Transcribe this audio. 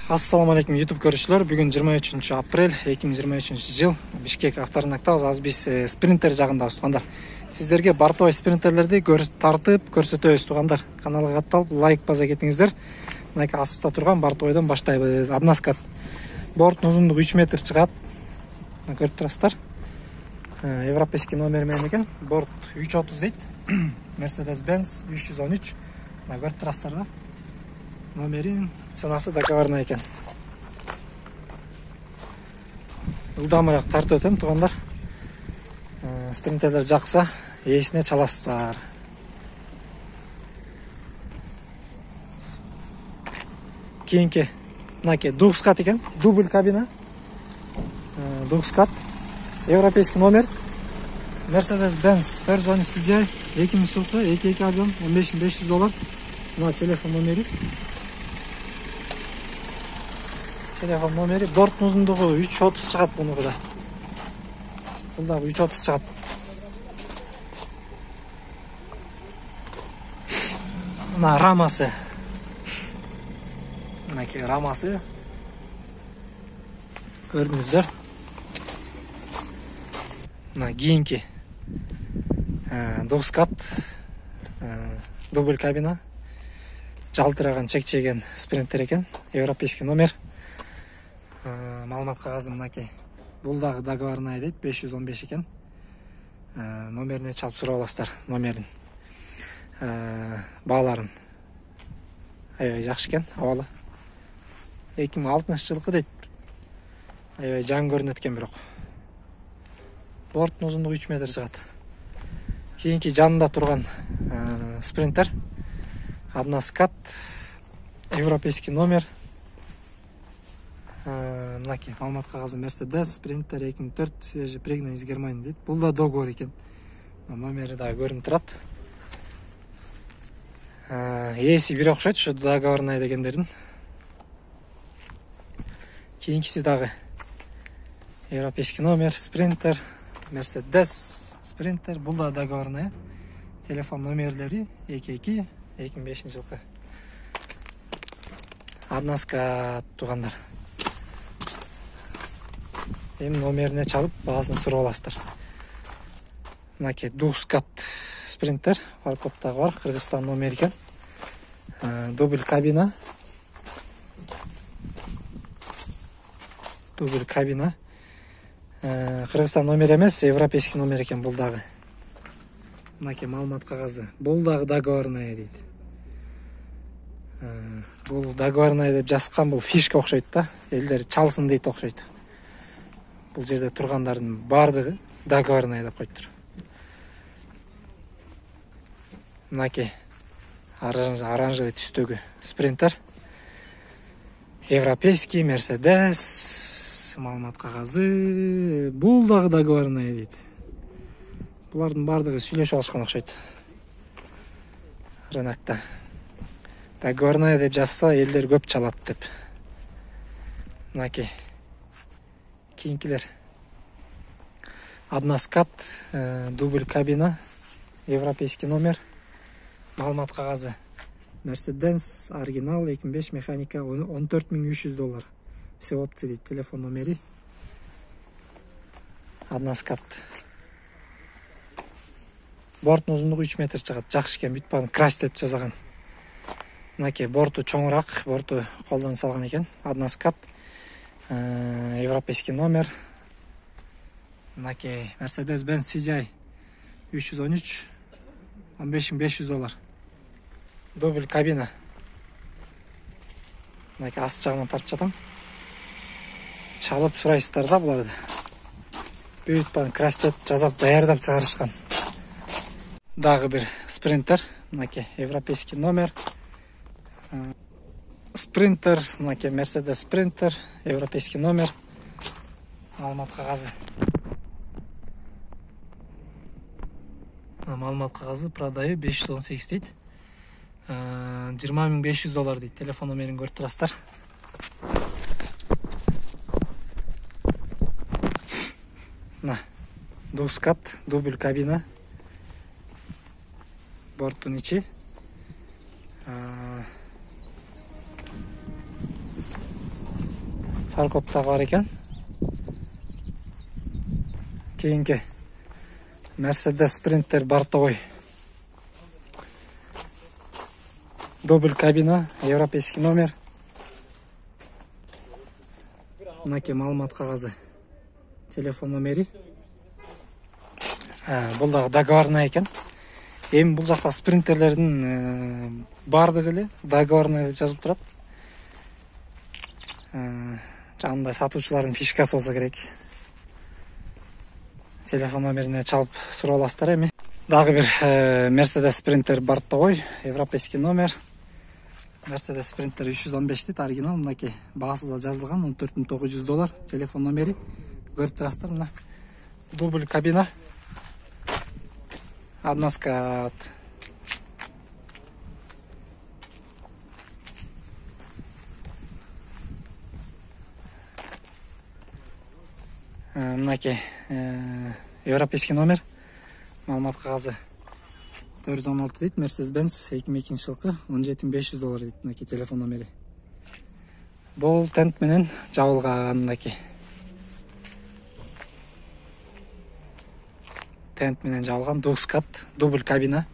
Ассаламу алейкум YouTube көрүүчүлөр. Бүгүн 23 апрель 2023 жыл. Бишкек авторунактабыз. Азыр биз спринтер жагындабыз туугандар. Сиздерге бортовой спринтерлерди тартып көрсөтөбүз туугандар. Каналга катталып лайк баса кетиңиздер. Мынакей астта турган бортовойдон баштайбыз. Односкат. Борттун узундугу 3 метр чыгат. Көрүп турасыздар. Европейский номер менен экен. Борт 330 дейт. Mercedes-Benz 313. Көрүп турасыздар да. Номерин ценасы договорный экен. Ылдамыраак тартып өтөм туугандар. Спринтерлер жакса, ээсине чаласыздар. Кийинки мынакей духскат экен, дубль кабина. Духскат, европейский номер. Mercedes-Benz 413 CGI 2000 жылкы, 2.2 объем, $15,500. Мына телефон номери. Телефон номери. Борттун узундугу 330 чыгат бунукуда. Бул дагы 330 чыгат. Мына рамасы. Мынакей рамасы. Көрдүңүздөр. Мына кийинки духскат, дубль кабина. Жалтыраган чекчеген спринтер экен. Европейский номер. Маалымат кагазы мынакей. Бул дагы договорный дейт, 515 экен. Номерине чалып сурап аласыздар, номерин. Бааларын. Аябай жакшы экен, абалы. 2006 жылкы дейт. Аябай жаңы көрүнөт экен бирок. Борттун узундугу 3 метр чыгат. Кийинки жанында турган спринтер. Односкат, европейский номер. Мынакей маалымат кагазы Mercedes Sprinter 2004 свежепригнан из Германии дейт. Бул да договор экен. Номери дагы көрүнүп турат. Ээси бир окшойт, ушу договорный дегендердин. Кийинкиси дагы европейский номер, Sprinter, Mercedes Sprinter. Бул да договорный. Телефон номерлери 22 2005 жылкы. Односкат туугандар. Эми номерине чалып баасын сурап аласыздар. Мынакей духскат спринтер, паркоптагы бар, Кыргызстан номери экен. Дубль кабина. Дубль кабина. Кыргызстан номери эмес, европейский номер экен бул дагы. Мынакей маалымат кагазы. Бул дагы договорный дейт. Бул договорный деп жазган, бул фишка окшойт да. Элдер чалсын дейт окшойт. Бул жерде тургандардын бардыгы договорный деп коюптур. Мынакей оранжевый түстөгү спринтер. Европейский, Mercedes, маалымат кагазы. Бул дагы договорный дейт. Булардын бардыгы сүйлөшүп алышкан окшойт. Рынокто. Договорный деп жазса, элдер көп чалат деп. Мынакей. Кийинкилер. Односкат, дубль кабина, европейский номер. Маалымат кагазы. Mercedes оригинал 2005 механика $14,300. Все опции дейт, телефон номери. Односкат. Борттун узундугу 3 метр чыгат. Жакшы экен, бүт багын крас деп жазган. Мынакей борту чоңураак, борту колдон салган экен. Односкат. Европейский номер. Мынакей Mercedes-Benz CGI 313 $15,500. Дубль кабина. Мынакей аст жагынан тартып жатам. Чалып сурайсыздар да буларды. Бүт багын крас деп жазап даярдап чыгарышкан. Дагы бир спринтер. Мынакей европейский номер. Спринтер, мынакей Mercedes Sprinter, европейский номер. Маалымат кагазы. Маалымат кагазы продаю 518 дейт. $20,500 дейт. Телефон номерин көрүп турасыздар. Мына духскат, дубль кабина. Борттун ичи. фаркоптагы бар экен. Кийинки Mercedes Sprinter бортовой. Дубль кабина, европейский номер. Мынакей маалымат кагазы. Телефон номери. Бул дагы договорный экен. Эми бул жакта спринтерлердин бардыгы эле договорный жазып турат. Жанында сатуучулардын фишкасы болсо керек. Телефон номерине чалып сурап аласыздар эми. Дагы бир Mercedes Sprinter бортовой, европейский номер. Mercedes Sprinter 315 дейт, оригинал. Мынакей баасы да жазылган, $14,900. Телефон номери көрүп турасыздар мына. Дубль кабина. Односкат. Мынакей европейский номер. Маалымат кагазы 416 дейт. Mercedes-Benz 2002 жылкы $17,500 дейт. Мынакей телефон номери. Бул тент менен жабылган. Мынакей тент менен жабылган докскат, дубль кабина.